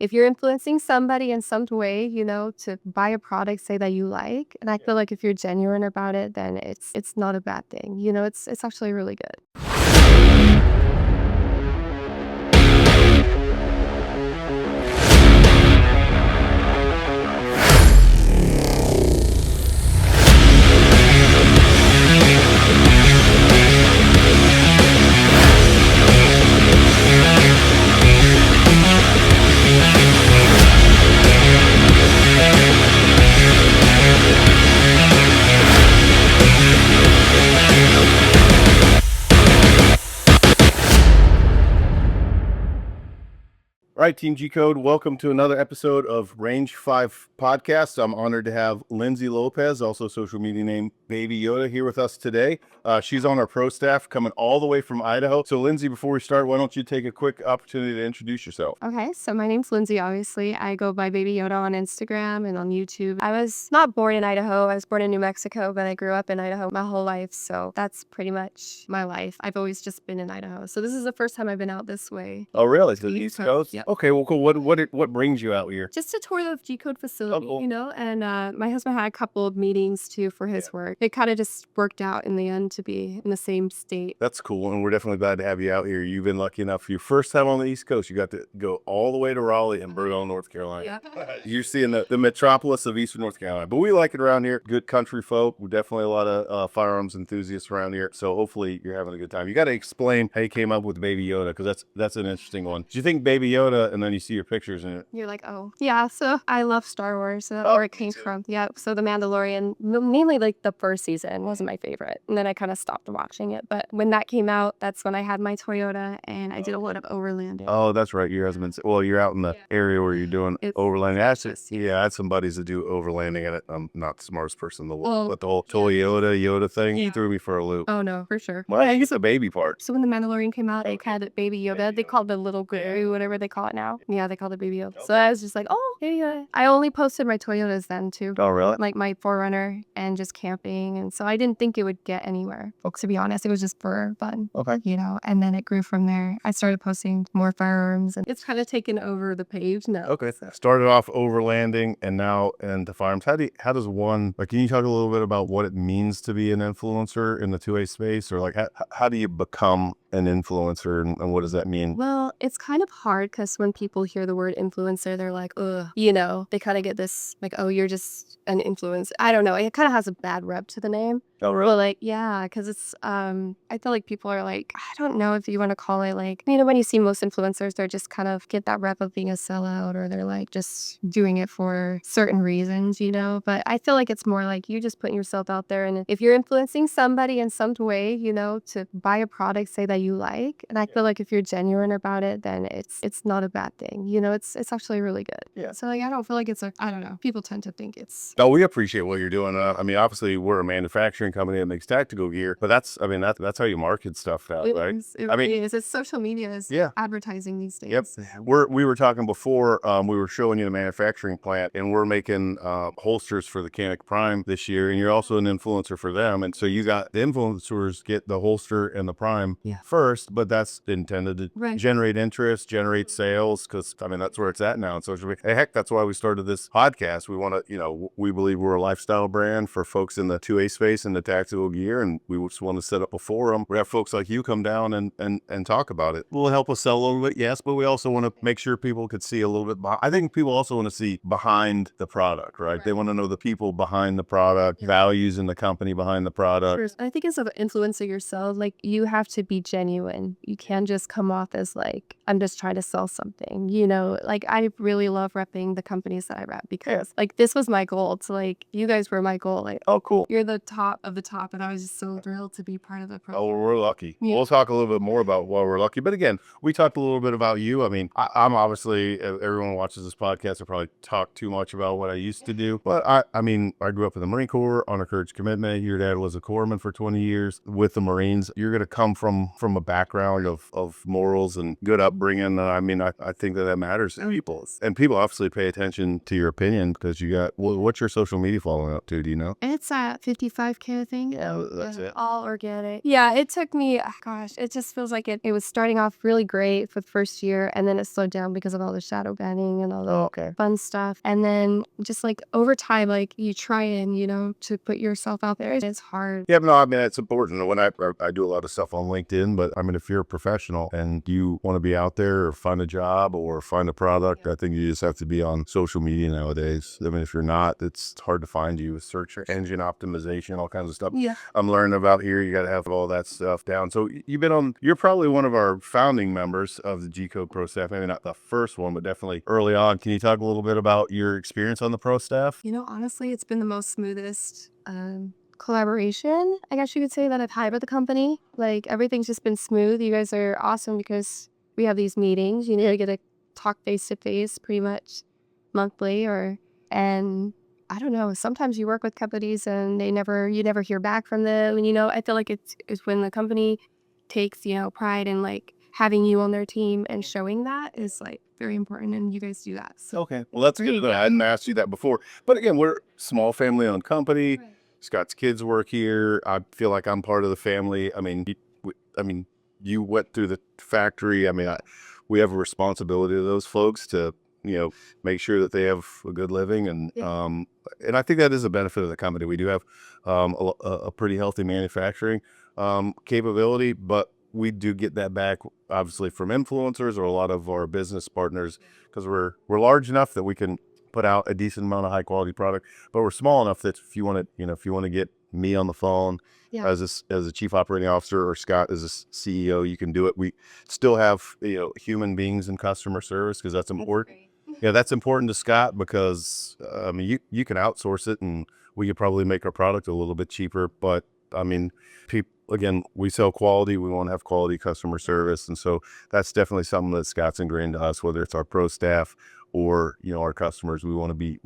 if you're influencing somebody in some way, to buy a product, say that you like, and I feel like if you're genuine about it, then it's not a bad thing. It's actually really good. All right, Team G Code, welcome to another episode of Range 5 Podcast. I'm honored to have Lindsay Lopez, also social media name Baby Yota, here with us today. She's on our pro staff coming all the way from Idaho. So, Lindsay, before we start, why don't you take a quick opportunity to introduce yourself? Okay, so my name's Lindsay, obviously. I go by Baby Yota on Instagram and on YouTube. I was not born in Idaho. I was born in New Mexico, but I grew up in Idaho my whole life. So that's pretty much my life. I've always just been in Idaho. So this is the first time I've been out this way. Oh, really? To the East East Coast, Coast? yep. Okay, well, cool. What brings you out here? Just to tour the G Code facility, cool. and my husband had a couple of meetings too for his work. It kind of just worked out in the end to be in the same state. That's cool, and we're definitely glad to have you out here. You've been lucky enough, your first time on the East Coast, you got to go all the way to Raleigh and Burwell, North Carolina. You're seeing the metropolis of Eastern North Carolina. But we like it around here. Good country folk. We're definitely a lot of firearms enthusiasts around here. So hopefully you're having a good time. You got to explain how you came up with Baby Yoda, because that's an interesting one. Do you think Baby Yoda, and then you see your pictures in it? You're like, oh. Yeah, so I love Star Wars. So that's where it came from. Yeah, so The Mandalorian, mainly like the first season wasn't my favorite. And then I kind of stopped watching it. But when that came out, that's when I had my Toyota and I did a lot of overlanding. Oh, that's right. Your husband's, well, you're out in the area where you're doing overlanding. I had some buddies that do overlanding in it. I'm not the smartest person in the world, but the whole Yoda thing, he threw me for a loop. Oh, no, for sure. Well, I think it's a baby part. So when The Mandalorian came out, they called it Baby Yoda. They called it little Guru, whatever they call it now. Yeah, they called it Baby Yoda. So I was just like, oh, yeah. I only posted my Toyotas then too. Oh, really? Like my 4Runner and just camping. And so I didn't think it would get anywhere. To be honest, it was just for fun. Okay. And then it grew from there. I started posting more firearms and it's kind of taken over the page now. Okay. Started off overlanding and now into firearms. How does one, like, can you talk a little bit about what it means to be an influencer in the 2A space? Or like, how do you become an influencer and what does that mean? Well, it's kind of hard because when people hear the word influencer, they're like, ugh, they kind of get this like, oh, you're just an influencer. I don't know. It kind of has a bad rep to the name. Oh, really? But like, yeah, because it's, I feel like people are like, I don't know if you want to call it like, when you see most influencers, they're just kind of get that rep of being a sellout or they're like just doing it for certain reasons, but I feel like it's more like you just putting yourself out there. And if you're influencing somebody in some way, to buy a product, say that you like, and I feel like if you're genuine about it, then it's not a bad thing. It's actually really good. Yeah. So like, I don't feel like it's I don't know. People tend to think it's. Oh, we appreciate what you're doing. I mean, obviously we're a manufacturing company that makes tactical gear, but that's how you market stuff now, right? It's social media is advertising these days. Yep. We were talking before, we were showing you the manufacturing plant and we're making holsters for the Canic Prime this year, and you're also an influencer for them. And so you got the influencers get the holster and the Prime first, but that's intended to generate interest, generate sales, because that's where it's at now in social media. Heck, that's why we started this podcast. We want to, we believe we're a lifestyle brand for folks in the 2A space and the tactical gear, and we just want to set up a forum. We have folks like you come down and talk about it. It will help us sell a little bit, yes, but we also want to make sure people could see a little bit behind. I think people also want to see behind the product, right? They want to know the people behind the product, values in the company behind the product. I think as an influencer yourself, like you have to be genuine. You can't just come off as like, I'm just trying to sell something, like I really love repping the companies that I rep because like this was my goal. To like, you guys were my goal. Like, oh, cool. You're the top of the top. And I was just so thrilled to be part of the program. Oh, well, we're lucky. Yeah. We'll talk a little bit more about why we're lucky. But again, we talked a little bit about you. I mean, I'm obviously, everyone who watches this podcast will probably talk too much about what I used to do. But I grew up in the Marine Corps, honor, courage, commitment. Your dad was a corpsman for 20 years with the Marines. You're going to come from a background of morals and good upbringing. I think that matters to people. And people obviously pay attention to your opinion because you got, what's your social media following up to? Do you know? It's at 55K I think. Yeah, that's it. All organic. Yeah, it took me, gosh, it just feels like it was starting off really great for the first year, and then it slowed down because of all the shadow banning and all the Okay. fun stuff. And then just like over time, like you try and, to put yourself out there. It's hard. Yeah, no, I mean, it's important. When I do a lot of stuff on LinkedIn, but I mean, if you're a professional and you want to be out there or find a job or find a product, I think you just have to be on social media nowadays. I mean, if you're not, it's hard to find you with search engine optimization, all kinds of stuff. Yeah. I'm learning about here. You got to have all that stuff down. So you're probably one of our founding members of the G Code Pro staff. Maybe not the first one, but definitely early on. Can you talk a little bit about your experience on the pro staff? Honestly, it's been the most smoothest collaboration, I guess you could say, that I've had with the company. Like, everything's just been smooth. You guys are awesome because we have these meetings. You get to talk face to face pretty much monthly, and I don't know, sometimes you work with companies and you never hear back from them. And I feel like it's when the company takes, pride in like having you on their team and showing that is like very important, and you guys do that. So Okay. Well, that's good. I hadn't asked you that before. But again, we're a small family owned company. Right. Scott's kids work here. I feel like I'm part of the family. I mean, you went through the factory. I mean, we have a responsibility to those folks to, make sure that they have a good living. And I think that is a benefit of the company. We do have a pretty healthy manufacturing capability, but we do get that back obviously from influencers or a lot of our business partners, because we're large enough that we can put out a decent amount of high quality product, but we're small enough that if you want to get me on the phone as a chief operating officer or Scott as a CEO, you can do it. We still have human beings in customer service because that's important. Yeah, that's important to Scott because I mean you can outsource it and we could probably make our product a little bit cheaper, but I mean, again, we sell quality. We want to have quality customer service, and so that's definitely something that Scott's ingrained to us. Whether it's our pro staff or our customers, we want to be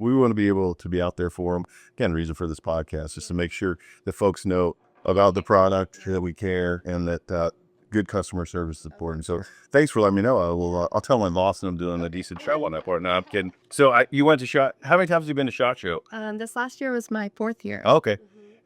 able to be out there for them. Again, reason for this podcast is to make sure that folks know about the product, that we care, and that good customer service is important. So thanks for letting me know. I'll tell my boss that I'm doing a decent show on that part. No, I'm kidding. So you went to SHOT. How many times have you been to SHOT Show? This last year was my 4th year. Okay.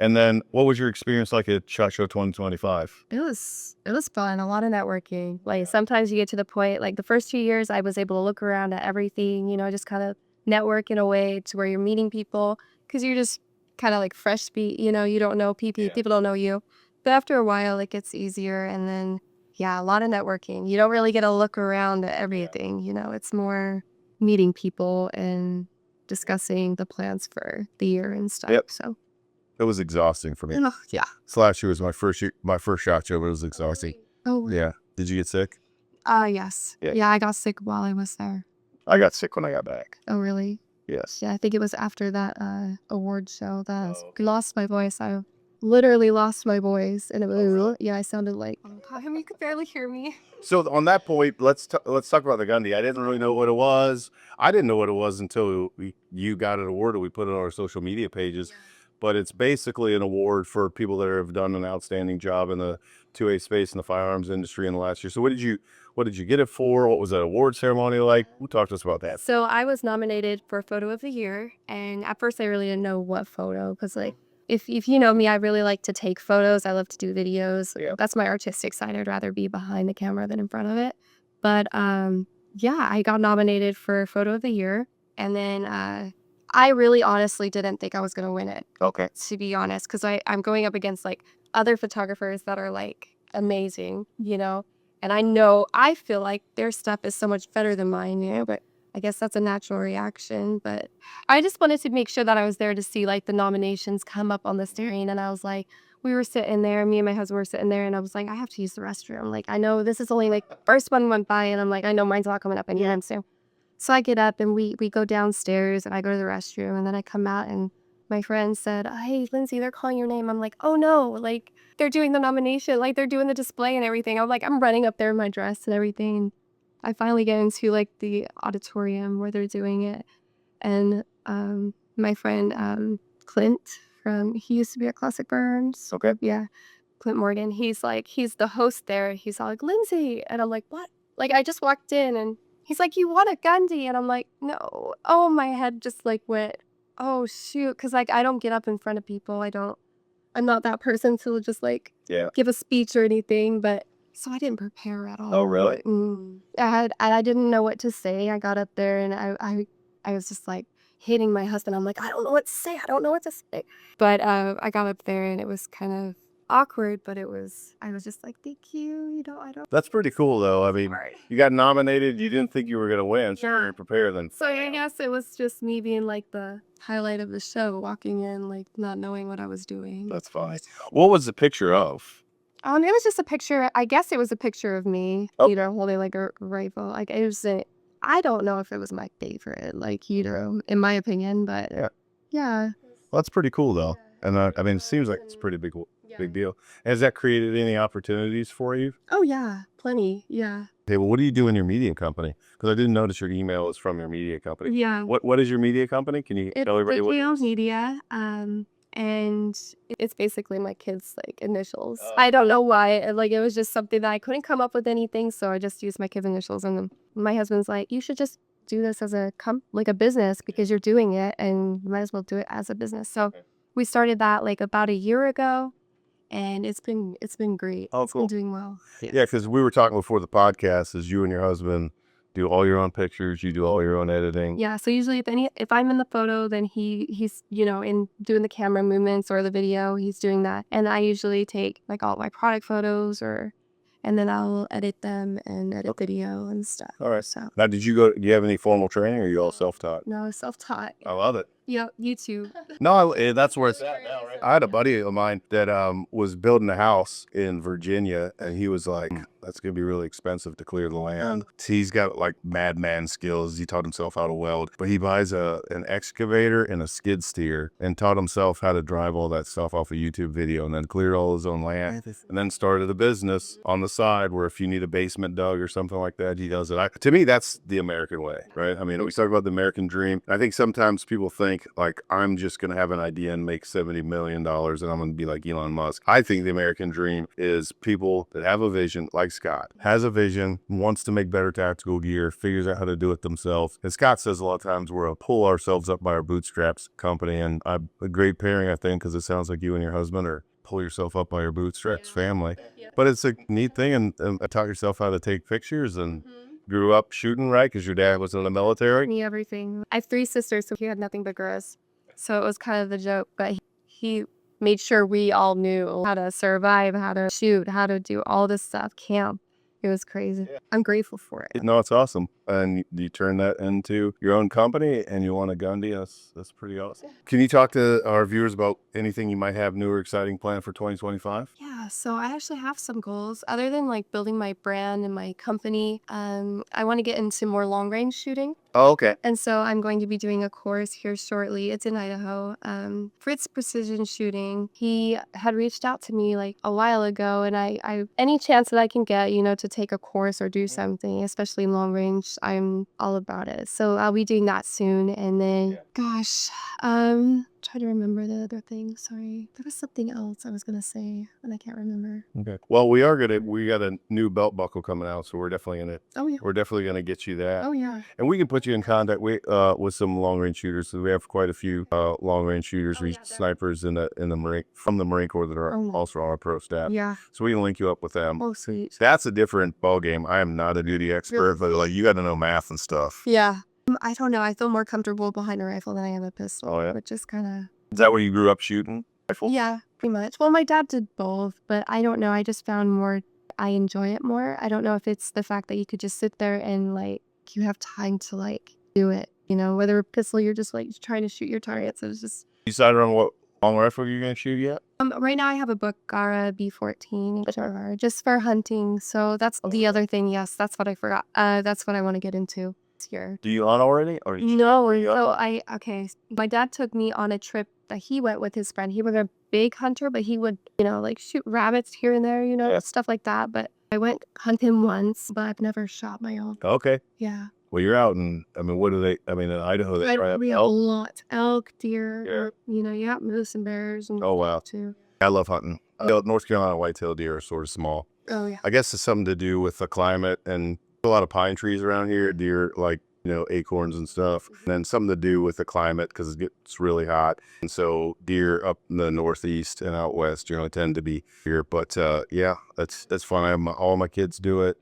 And then what was your experience like at SHOT Show 2025? It was fun. A lot of networking. Like, sometimes you get to the point, like the first 2 years, I was able to look around at everything, just kind of network in a way to where you're meeting people because you're just kind of like fresh feet, you don't know people, people don't know you. But after a while, it gets easier. And then, yeah, a lot of networking. You don't really get to look around at everything, it's more meeting people and discussing the plans for the year and stuff. Yep. So it was exhausting for me. Yeah. So last year was my first SHOT Show, but it was exhausting. Oh, Yeah. Did you get sick? Yes. Yeah, I got sick while I was there. I got sick when I got back. Oh, really? Yes. Yeah, I think it was after that award show that I lost my voice. I literally lost my voice, and it was really? I sounded like, oh God, you could barely hear me. So on that point, let's talk about the Gundee. I didn't really know what it was. I didn't know what it was until you got an award and we put it on our social media pages. But it's basically an award for people that have done an outstanding job in the 2A space in the firearms industry in the last year. So what did you get it for? What was that award ceremony like? Talk to us about that. So I was nominated for Photo of the Year, and at first I really didn't know what photo, because like if you know me, I really like to take photos. I love to do videos. Yeah. That's my artistic side. I'd rather be behind the camera than in front of it. But yeah, I got nominated for Photo of the Year, and then I really honestly didn't think I was going to win it. Okay. To be honest, because I'm going up against like other photographers that are like amazing, and I feel like their stuff is so much better than mine, but I guess that's a natural reaction. But I just wanted to make sure that I was there to see like the nominations come up on the screen, and I was like, we were sitting there, me and my husband were sitting there, and I was like, I have to use the restroom. Like, I know this is only like first one went by, and I'm like, I know mine's not coming up anytime soon. So I get up and we go downstairs and I go to the restroom, and then I come out and my friend said, hey, Lindsay, they're calling your name. I'm like, oh no, like they're doing the nomination, like they're doing the display and everything. I'm like, I'm running up there in my dress and everything. I finally get into like the auditorium where they're doing it. And my friend Clint he used to be at Classic Burns. Okay. Yeah. Clint Morgan. He's the host there. He's all like, Lindsay. And I'm like, what? Like, I just walked in and he's like, you won a Gundee. And I'm like, no. Oh, my head just like went, oh, shoot. Because like, I don't get up in front of people. I I'm not that person to just like give a speech or anything, but so I didn't prepare at all. Oh, really? I didn't know what to say. I got up there and I was just like hitting my husband. I'm like, I don't know what to say. I don't know what to say. But I got up there and it was kind of awkward, but I was just like, thank you. You know, I don't. That's pretty cool, though. I mean, you got nominated. You didn't think you were going to win. So Yeah. you're prepared then. So I guess it was just me being like the highlight of the show, walking in, like not knowing what I was doing. That's fine. What was the picture of? It was just a picture. I guess it was a picture of me, Oh. you know, holding like a rifle. Like it was I don't know if it was my favorite, like, you know, in my opinion, but yeah. Well, that's pretty cool, though. And I mean, it seems like it's a pretty big deal. Has that created any opportunities for you? Oh yeah, plenty. Yeah. Okay, well, what do you do in your media company? Because I didn't notice your email is from your media company. Yeah. What is your media company? Can you tell everybody what? It's Media. And it's basically my kids' like initials. I don't know why. Like it was just something that I couldn't come up with anything, so I just used my kids' initials. And then my husband's like, "You should just do this as a business because you're doing it, and you might as well do it as a business." So we started that like about a year ago, and it's been great. Oh, It's cool. been doing well. Yeah, because we were talking before the podcast. Is you and your husband do all your own pictures? You do all your own editing? Yeah, so usually if I'm in the photo, then he's, you know, in doing the camera movements or the video, he's doing that. And I usually take like all my product photos and then I'll edit them and edit video and stuff. All right. So Now, do you have any formal training, or are you all self-taught? no, self-taught. I love it. Yeah, YouTube. No, that's where it's at now, right? I had a buddy of mine that was building a house in Virginia, and he was like, that's going to be really expensive to clear the land. He's got like madman skills. He taught himself how to weld, but he buys an excavator and a skid steer and taught himself how to drive all that stuff off a YouTube video, and then cleared all his own land, and then started a business on the side where if you need a basement dug or something like that, he does it. To me, that's the American way, right? I mean, we talk about the American dream. I think sometimes people think like, I'm just going to have an idea and make $70 million and I'm going to be like Elon Musk. I think the American dream is people that have a vision, like Scott, has a vision, wants to make better tactical gear, figures out how to do it themselves. And Scott says a lot of times we're a pull ourselves up by our bootstraps company. And I'm a great pairing, I think, because it sounds like you and your husband are pull yourself up by your bootstraps family. But it's a neat thing, and taught yourself how to take pictures and grew up shooting, right? Because your dad was in the military. Me, everything. I have 3 sisters, so he had nothing but girls. So it was kind of the joke, but he made sure we all knew how to survive, how to shoot, how to do all this stuff, camp. It was crazy. I'm grateful for it. No, it's awesome. And you turn that into your own company and you want a Gundee. That's pretty awesome. Can you talk to our viewers about anything you might have new or exciting planned for 2025? Yeah, so I actually have some goals other than like building my brand and my company. I want to get into more long range shooting. Oh, okay. And so I'm going to be doing a course here shortly. It's in Idaho. Fritz Precision Shooting. He had reached out to me like a while ago, and I any chance that I can get, you know, to take a course or do something, especially long range, I'm all about it. So I'll be doing that soon. And then, gosh, try to remember the other thing. Sorry, there was something else I was gonna say, and I can't remember. Okay. Well, we got a new belt buckle coming out, so we're definitely gonna get you that. Oh yeah. And we can put you in contact with some long range shooters. So we have quite a few long range shooters, snipers in the Marine from the Marine Corps that are also on our pro staff. Yeah. So we can link you up with them. Oh sweet. That's a different ball game. I am not a duty expert, but like you got to know math and stuff. Yeah. I don't know. I feel more comfortable behind a rifle than I am a pistol. Oh yeah. Which is kind of. Is that where you grew up shooting rifles? Yeah, pretty much. Well, my dad did both, but I don't know. I just found I enjoy it more. I don't know if it's the fact that you could just sit there and like you have time to like do it. You know, whether a pistol, you're just like trying to shoot your targets. It was just. You decided on what long rifle you're gonna shoot yet? Right now I have a Buckara B14 just for hunting. So that's the other thing. Yes, that's what I forgot. That's what I want to get into this year. Do you hunt already? Or No. So my dad took me on a trip that he went with his friend. He was a big hunter, but he would, you know, like shoot rabbits here and there, you know, stuff like that. But I went hunting once, but I've never shot my own. Okay. Yeah. Well, you're out in, in Idaho, they try We have a elk. lot. Elk, deer, you know, you got moose and bears and Oh, wow. too. I love hunting. North Carolina whitetail deer are sort of small. Oh, yeah. I guess it's something to do with the climate and a lot of pine trees around here. Deer, like, acorns and stuff. And then something to do with the climate because it gets really hot. And so deer up in the northeast and out west generally tend to be here. But yeah, that's fun. I have all my kids do it.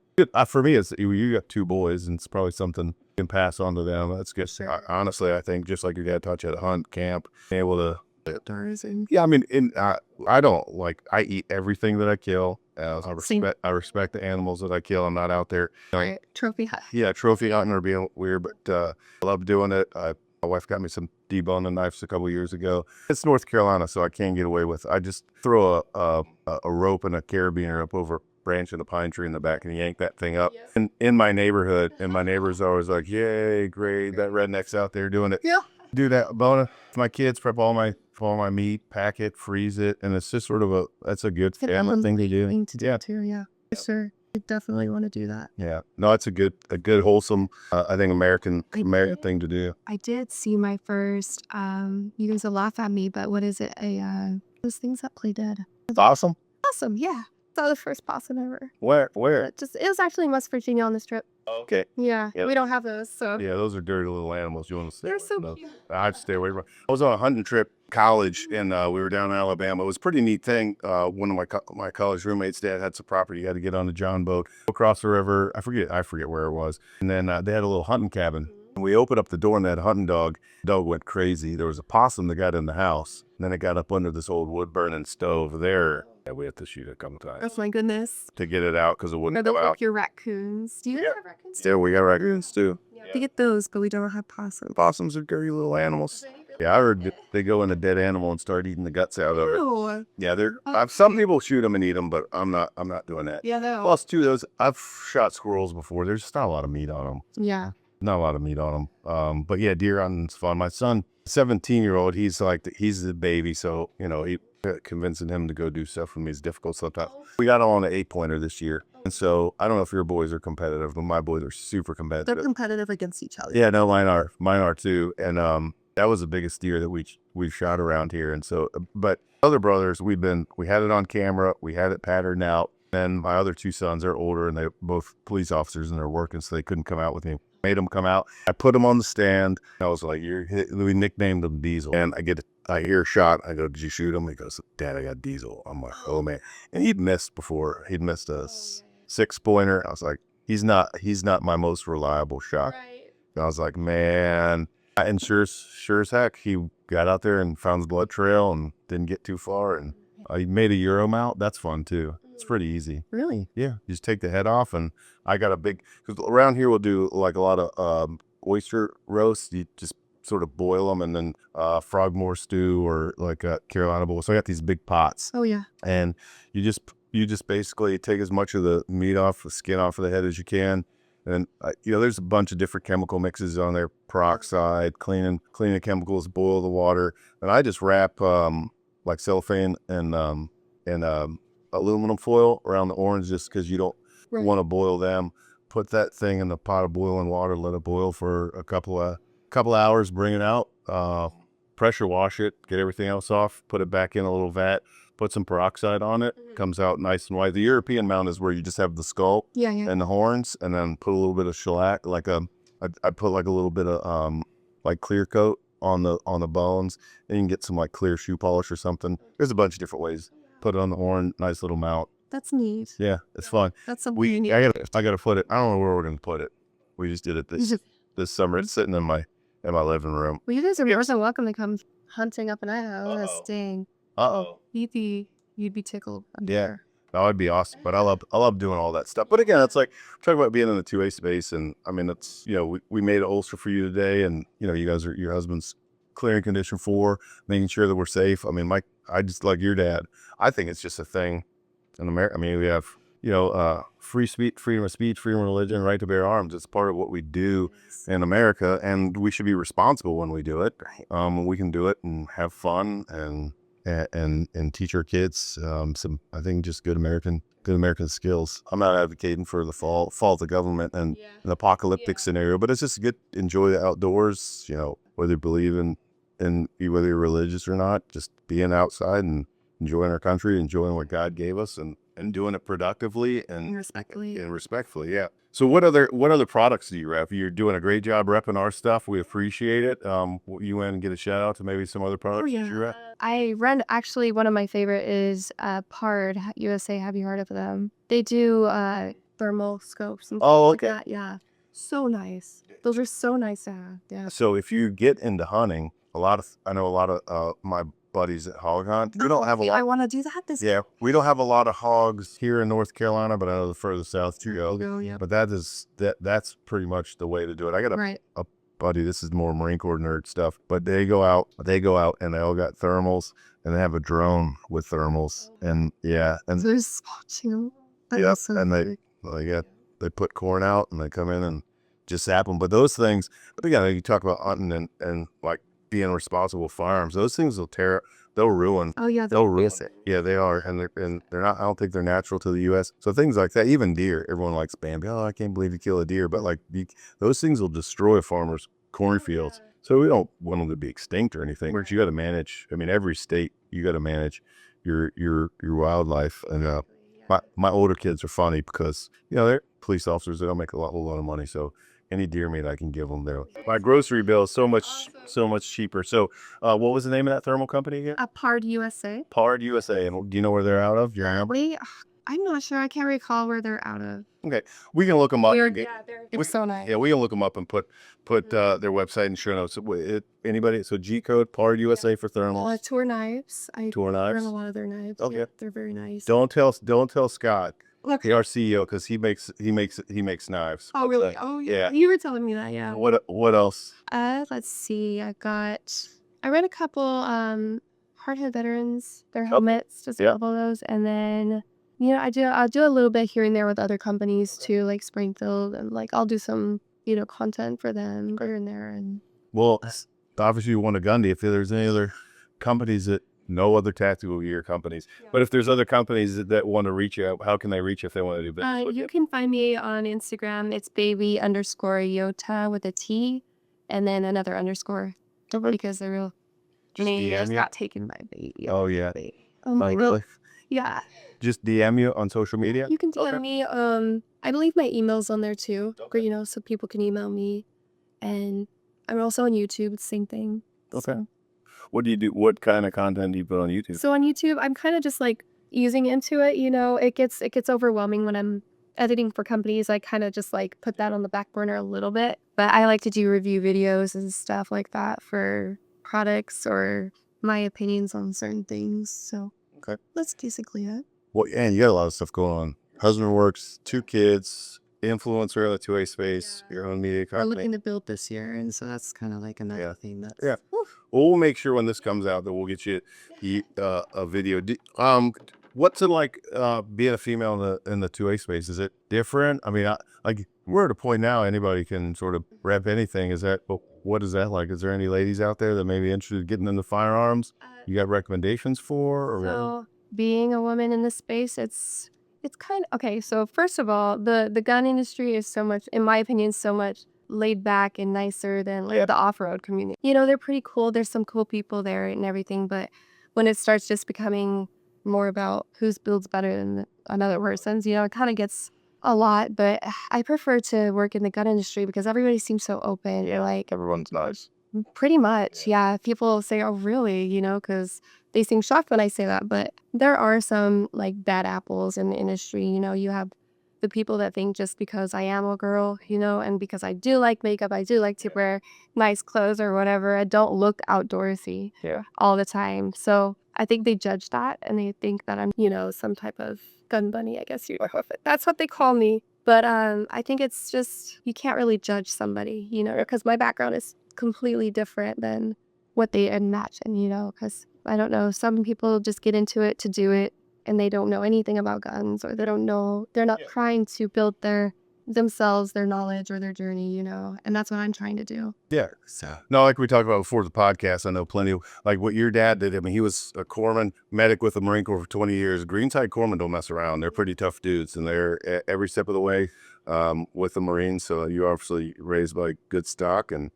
For me, it's you got 2 boys, and it's probably something you can pass on to them. That's good. Sure. Honestly, I think just like your dad taught you to hunt, camp, being able to. Outdoorsing. Yeah, I mean, I don't I eat everything that I kill. Same. I respect the animals that I kill. I'm not out there. Right. Trophy hunt. Yeah, trophy hunting or being weird, but I love doing it. My wife got me some deboning knives a couple years ago. It's North Carolina, so I can't get away with. I just throw a rope and a carabiner up over a branch of the pine tree in the back and yank that thing up. Yes. And in my neighborhood, and my neighbors are always like, "Yay, great! That redneck's out there doing it." Yeah. Do that bonus. My kids prep all my meat, pack it, freeze it, and it's just sort of that's a good family thing to do. Yeah, too, sure. I definitely want to do that. Yeah, no, it's a good wholesome, I think American thing to do. I did see my first. You guys will laugh at me, but what is it? Those things that play dead. Possum. Possum, yeah. Saw the first possum ever. Where? It was actually in West Virginia on this trip. Okay. Yeah, yep. We don't have those, so. Yeah, those are dirty little animals. You want to stay? They're so cute. I'd stay away from. I was on a hunting trip, college, and we were down in Alabama. It was a pretty neat thing. One of my college roommates' dad had some property. He had to get on the John boat across the river. I forget where it was. And then they had a little hunting cabin. And we opened up the door, and that hunting dog went crazy. There was a possum that got in the house. And then it got up under this old wood burning stove there. Yeah, we had to shoot it a couple times. Oh my goodness. To get it out because it wouldn't go go out. Your raccoons. Do you guys have raccoons? Yeah, we got raccoons too. Yeah. We get those, but we don't have possums. Possums are dirty little animals. Yeah, I heard they go in a dead animal and start eating the guts out of it. Ew. Yeah, some people shoot them and eat them, but I'm not doing that. Yeah, no. Plus, too, I've shot squirrels before. There's just not a lot of meat on them. Yeah. Not a lot of meat on them. But yeah, deer hunting's fun. My son, 17-year-old, he's the baby, so convincing him to go do stuff with me is difficult sometimes. We got him on an 8-pointer this year. And so I don't know if your boys are competitive, but my boys are super competitive. They're competitive against each other. Yeah, no, mine are too. And that was the biggest deer that we've shot around here. And so, but other brothers, we had it on camera, we had it patterned out. And my other 2 sons are older and they're both police officers and they're working, so they couldn't come out with me. Made them come out. I put them on the stand. I was like, we nicknamed them Diesel. And I hear a shot. I go, "Did you shoot him?" He goes, "Dad, I got Diesel." I'm like, "Oh man." And he'd missed before. He'd missed a 6-pointer. I was like, he's not my most reliable shot. Right. And I was like, man. And sure as heck, he got out there and found the blood trail and didn't get too far. And he made a Euro mount. That's fun too. It's pretty easy. Really? Yeah. You just take the head off, and I got because around here we'll do like a lot of oyster roasts. You just sort of boil them, and then frogmore stew or like a Carolina bowl. So I got these big pots. Oh yeah. And you just basically take as much of the meat off, the skin off of the head as you can. And there's a bunch of different chemical mixes on there, peroxide, cleaning chemicals, boil the water. And I just wrap like cellophane and aluminum foil around the orange just because you don't want to boil them. Put that thing in the pot of boiling water, let it boil for a couple of hours, bring it out, pressure wash it, get everything else off, put it back in a little vat, put some peroxide on it, comes out nice and white. The European mount is where you just have the skull and the horns, and then put a little bit of shellac, I put like a little bit of like clear coat on the bones, and you can get some like clear shoe polish or something. There's a bunch of different ways. Put it on the horn, nice little mount. That's neat. Yeah, it's fun. That's something unique. I gotta put it. I don't know where we're gonna put it. We just did it this summer. It's sitting in my living room. Well, you guys are more than welcome to come hunting up in Idaho. That's dang. You'd be tickled. Yeah, that would be awesome. But I love doing all that stuff. But again, it's like talking about being in the 2A space, and I mean, it's we made an holster for you today, and you guys are your husband's clearing condition for making sure that we're safe. I mean, I just like your dad. I think it's just a thing in America. I mean, we have free speech, freedom of speech, freedom of religion, right to bear arms. It's part of what we do in America, and we should be responsible when we do it. We can do it and have fun and teach our kids some, I think, just good American skills. I'm not advocating for the fall of the government and an apocalyptic scenario, but it's just good. Enjoy the outdoors. Whether you believe in whether you're religious or not, just being outside and enjoying our country, enjoying what God gave us, and doing it productively and respectfully. Yeah. So what other products do you rep? You're doing a great job repping our stuff. We appreciate it. You want to get a shout out to maybe some other products that you rep? I run actually one of my favorite is Pard USA. Have you heard of them? They do thermal scopes and Oh, stuff like okay. that. Yeah. So nice. Those are so nice to have. Yeah. So if you get into hunting, I know a lot of my buddies at hog hunt. We don't have a I lot. want to do that this Yeah, we don't have a lot of hogs here in North Carolina, but I know the further south you go. yeah. But that's pretty much the way to do it. I got Right. a buddy. This is more Marine Corps nerd stuff, but they go out and they all got thermals, and they have a drone with thermals, and There's spotting. and they put corn out and they come in and just zap them. But those things, but again, you talk about hunting and like being responsible with firearms. Those things they'll ruin. Oh yeah, They'll ruin it. Yeah, they are, and they're not. I don't think they're natural to the U.S. So things like that, even deer. Everyone likes Bambi. Oh, I can't believe you kill a deer, but like those things will destroy a farmer's cornfields. So we don't want them to be extinct or anything. But you got to manage. I mean, every state you got to manage your wildlife. And my older kids are funny because they're police officers. They don't make a lot of money. So any deer meat I can give them there. My grocery bill is so much cheaper. So what was the name of that thermal company again? Pard USA. Pard USA. And do you know where they're out of? Wait, I'm not sure. I can't recall where they're out of. Okay, we can look them up. It was so nice. Yeah, we can look them up and put their website in show notes. So anybody? So G code Pard USA for thermals. Tour knives. Tour I knives. run a lot of their knives. Okay. Yeah, they're very nice. Don't tell Scott. Look. Our CEO, because he makes knives. Oh really? Oh Yeah. You were telling me that. Yeah. What else? Let's see. I read a couple hardhead veterans, their helmets, just a couple of those, and then I'll do a little bit here and there with other companies too, like Springfield, and like I'll do some content for them here and there. And well, obviously you want a Gundy. If there's any other companies no other tactical gear companies, but if there's other companies that want to reach you, how can they reach you if they want to do business? You can find me on Instagram. It's baby_Yota with a T, and then another underscore, because the real name is not taken by baby. Oh yeah. Oh my really? Yeah. Just DM you on social media? You can DM me. I believe my email's on there too. Okay. Or, so people can email me. And I'm also on YouTube. It's the same thing. Okay. So. What do you do? What kind of content do you put on YouTube? So on YouTube, I'm kind of just like easing into it. It gets overwhelming when I'm editing for companies. I kind of just like put that on the back burner a little bit. But I like to do review videos and stuff like that for products or my opinions on certain things. So okay, that's basically it. Well, and you got a lot of stuff going on. Husband works, 2 kids, influencer in the 2A space, your own media company. We're looking to build this year, and so that's kind of like another thing. That's Well, we'll make sure when this comes out that we'll get you a video. What's it like being a female in the 2A space? Is it different? I mean, like we're at a point now anybody can sort of rep anything. What is that like? Is there any ladies out there that may be interested in getting into firearms? You got recommendations for? So being a woman in this space, it's kind of okay. So first of all, the gun industry is so much, in my opinion, so much laid back and nicer than like the off-road community. They're pretty cool. There's some cool people there and everything, but when it starts just becoming more about whose builds better than another person's, it kind of gets a lot. But I prefer to work in the gun industry because everybody seems so open. Like everyone's nice. Pretty much, yeah. People say, "Oh, really?" Because they seem shocked when I say that. But there are some like bad apples in the industry. You have the people that think just because I am a girl, and because I do like makeup, I do like to wear nice clothes or whatever, I don't look outdoorsy all the time. So I think they judge that and they think that I'm, some type of gun bunny, I guess that's what they call me. But I think it's just, you can't really judge somebody, because my background is completely different than what they imagine, because I don't know, some people just get into it to do it and they don't know anything about guns, or they're not trying to build themselves, their knowledge or their journey, and that's what I'm trying to do. Yeah. So no, like we talked about before the podcast, I know plenty of like what your dad did. I mean, he was a corpsman medic with the Marine Corps for 20 years. Greenside corpsmen don't mess around. They're pretty tough dudes, and they're every step of the way with the Marines. So you obviously raised by good stock, and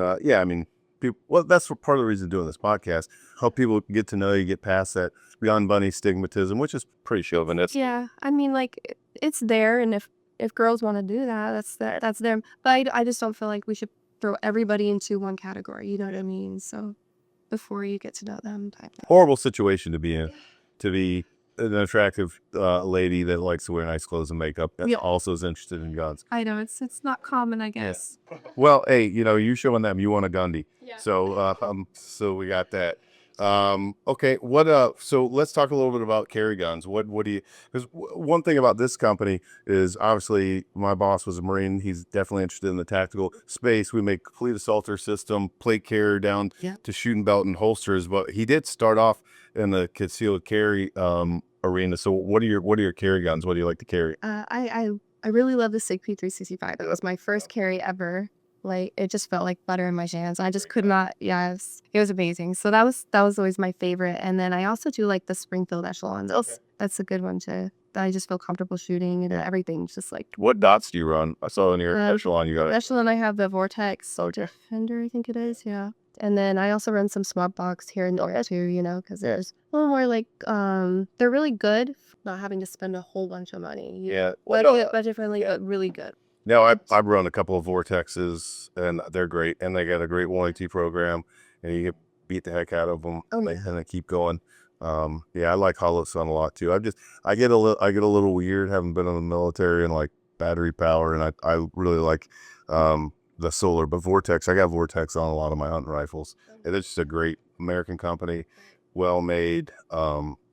I mean, people. Well, that's part of the reason doing this podcast. Help people get to know you, get past that gun bunny stigmatism, which is pretty chauvinistic. Yeah, I mean, like it's there, and if if girls want to do that, that's them. But I just don't feel like we should throw everybody into one category. You know what I mean? So before you get to know them, type that. Horrible situation to be in, to be an attractive lady that likes to wear nice clothes and makeup that Yeah. also is interested in guns. I know it's not common, I guess. Well, hey, you showing them you want a Gundy. Yeah. So we got that. Okay, so let's talk a little bit about carry guns. What do you, because one thing about this company is obviously my boss was a Marine. He's definitely interested in the tactical space. We make complete assaulter system, plate carrier down to shooting belt and holsters, but he did start off in the concealed carry arena. So what are your carry guns? What do you like to carry? I really love the SIG P365. It was my first carry ever. Like, it just felt like butter in my hands. I just could not. Yes, it was amazing. So that was always my favorite. And then I also do like the Springfield echelon. That's a good one too. That I just feel comfortable shooting and everything's just like. What dots do you run? I saw in your echelon you got it. Echelon, I have the Vortex Defender, I think it is. Yeah. And then I also run some swap box here in North too, because there's a little more like, they're really good, not having to spend a whole bunch of money. Yeah. Budget friendly, but really good. No, I've run a couple of Vortexes and they're great. And they got a great 180 program and you get beat the heck out of them and they keep going. Yeah, I like Hollow Sun a lot too. I get a little weird having been in the military and like battery power. And I really like, the solar, but Vortex, I got Vortex on a lot of my hunting rifles. And it's just a great American company, well made.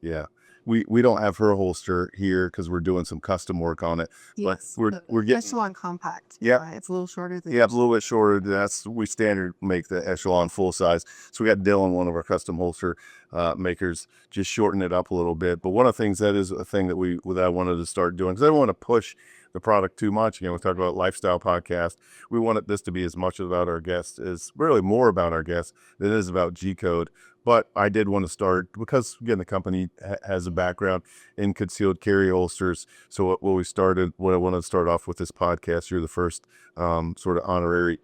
Yeah, we don't have her holster here because we're doing some custom work on it. Yes, but we're getting echelon compact. Yeah. It's a little shorter than it's a little bit shorter. We standard make the echelon full size. So we got Dylan, one of our custom holster makers, just shorten it up a little bit. But one of the things that is a thing that I wanted to start doing, because I don't want to push the product too much. Again, we talked about lifestyle podcast. We wanted this to be as much about our guests as really more about our guests than it is about G Code. But I did want to start because, again, the company has a background in concealed carry holsters. So what I wanted to start off with this podcast, you're the first sort of honorary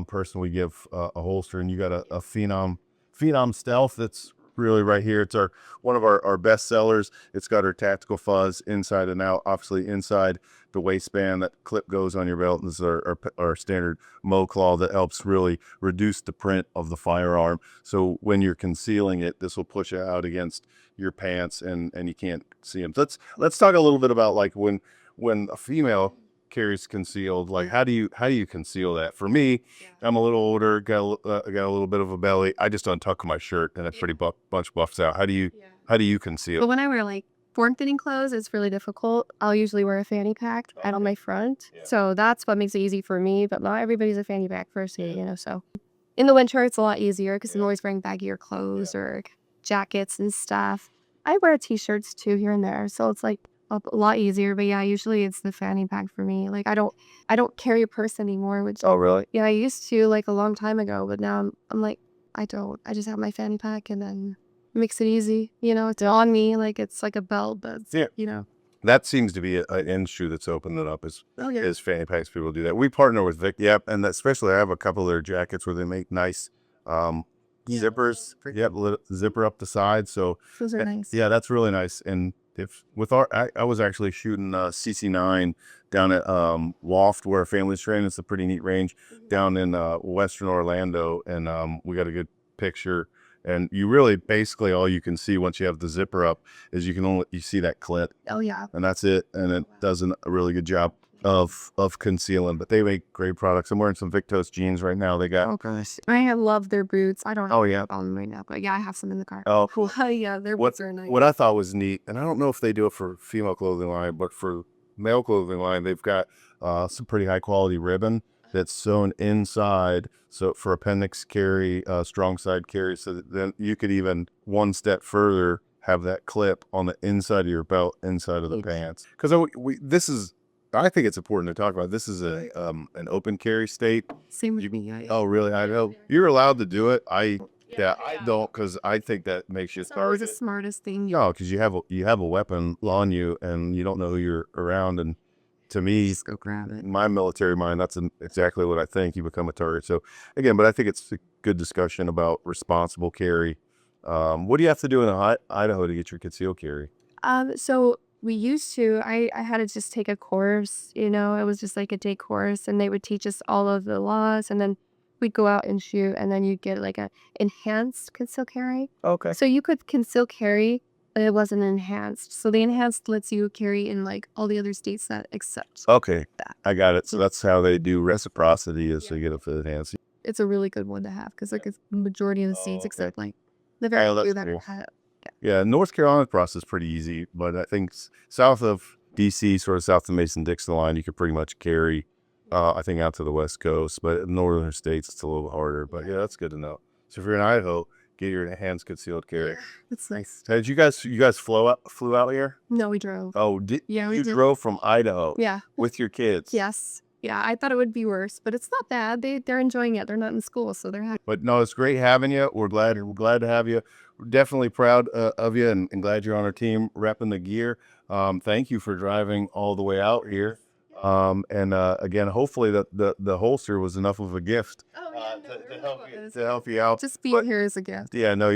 person we give a holster, and you got a Phenom Stealth that's really right here. It's one of our best sellers. It's got our tactical fuzz inside and out. Obviously inside the waistband, that clip goes on your belt. This is our standard Mo claw that helps really reduce the print of the firearm. So when you're concealing it, this will push it out against your pants and you can't see them. So let's talk a little bit about like when a female carries concealed, like how do you conceal that? For me, I'm a little older, got a little bit of a belly. I just untuck my shirt and that pretty bunch buffs out. How do you conceal? But when I wear like form-fitting clothes, it's really difficult. I'll usually wear a fanny pack right on my front. So that's what makes it easy for me, but not everybody's a fanny pack person, so. In the winter, it's a lot easier because I'm always wearing baggier clothes or jackets and stuff. I wear t-shirts too here and there, so it's like a lot easier. But yeah, usually it's the fanny pack for me. Like I don't carry a purse anymore, which really? I used to like a long time ago, but now I'm like, I don't. I just have my fanny pack and then it makes it easy. It's on me, like it's like a belt, but That seems to be an industry that's opened it up is fanny packs. People do that. We partner with Vic. Yep. And especially I have a couple of their jackets where they make nice zippers. Yep. Zipper up the side. So those are nice. Yeah, that's really nice. And I was actually shooting CC9 down at Loft where our family's training. It's a pretty neat range down in Western Orlando. And we got a good picture. And you really basically all you can see once you have the zipper up is you see that clip. Oh yeah. And that's it. And it does a really good job of concealing. But they make great products. I'm wearing some Victos jeans right now. They got I love their boots. I don't have them on them right now, but yeah, I have some in the car. Oh, cool. Yeah, their boots are nice. What I thought was neat, and I don't know if they do it for female clothing line, but for male clothing line, they've got some pretty high quality ribbon that's sewn inside, so for appendix carry, strong side carry, so that then you could even one step further have that clip on the inside of your belt, inside of the pants. Because I think it's important to talk about. This is an open carry state. Same with me. Oh, really? I know you're allowed to do it. I don't, because I think that makes you. It's always the smartest thing. No, because you have a weapon on you and you don't know who you're around. And to me, just go grab it. My military mind, that's exactly what I think. You become a target. So again, but I think it's a good discussion about responsible carry. What do you have to do in Idaho to get your concealed carry? So We used to. I had to just take a course, you know, it was just like a day course, and they would teach us all of the laws, and then we'd go out and shoot, and then you'd get like a enhanced concealed carry. Okay. So you could conceal carry, but it wasn't enhanced. So the enhanced lets you carry in like all the other states that accept Okay. that. I got it. So that's how they do reciprocity is they get it for the enhanced. It's a really good one to have because like the majority of the states okay. accept like the very Oh, that's few that cool. have. Yeah, North Carolina's process is pretty easy, but I think south of DC, sort of south of Mason-Dixon line, you could pretty much carry, I think, out to the West Coast. But in northern states, it's a little harder. But yeah, that's good to know. So if you're in Idaho, get your enhanced concealed carry. It's nice. Hey, did you guys flew out here? No, we drove. Oh, Yeah, we you did. drove from Idaho? Yeah. With your kids? Yes. Yeah, I thought it would be worse, but it's not bad. They're enjoying it. They're not in school, so they're happy. But no, it's great having you. We're glad to have you. We're definitely proud of you and glad you're on our team repping the gear. Thank you for driving all the way out here. And again, hopefully the holster was enough of a gift to help you out. Just being here is a gift. Yeah, no,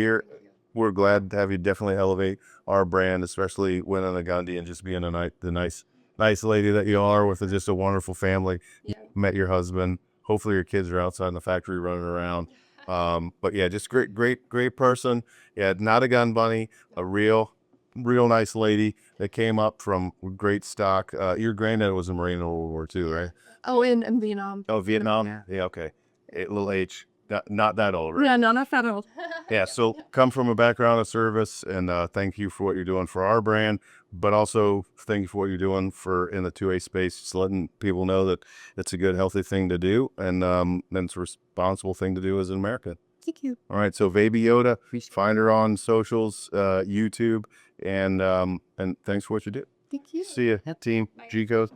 we're glad to have you definitely elevate our brand, especially winning a Gundee and just being the nice lady that you are with just a wonderful family. Yeah. Met your husband. Hopefully your kids are outside in the factory running around. But yeah, just great person. Yeah, not a gun bunny, a real nice lady that came up from great stock. Your granddad was a Marine in World War II, right? Oh, in Vietnam. Oh, Vietnam? Yeah. Yeah, okay. Little H. Not that old, right? Yeah, no, not that old. Yeah, so come from a background of service, and thank you for what you're doing for our brand, but also thank you for what you're doing in the 2A space, just letting people know that it's a good, healthy thing to do, and then it's a responsible thing to do as an American. Thank you. All right, so Baby Yota, find her on socials, YouTube, and thanks for what you do. Thank you. See ya, team G-Coast.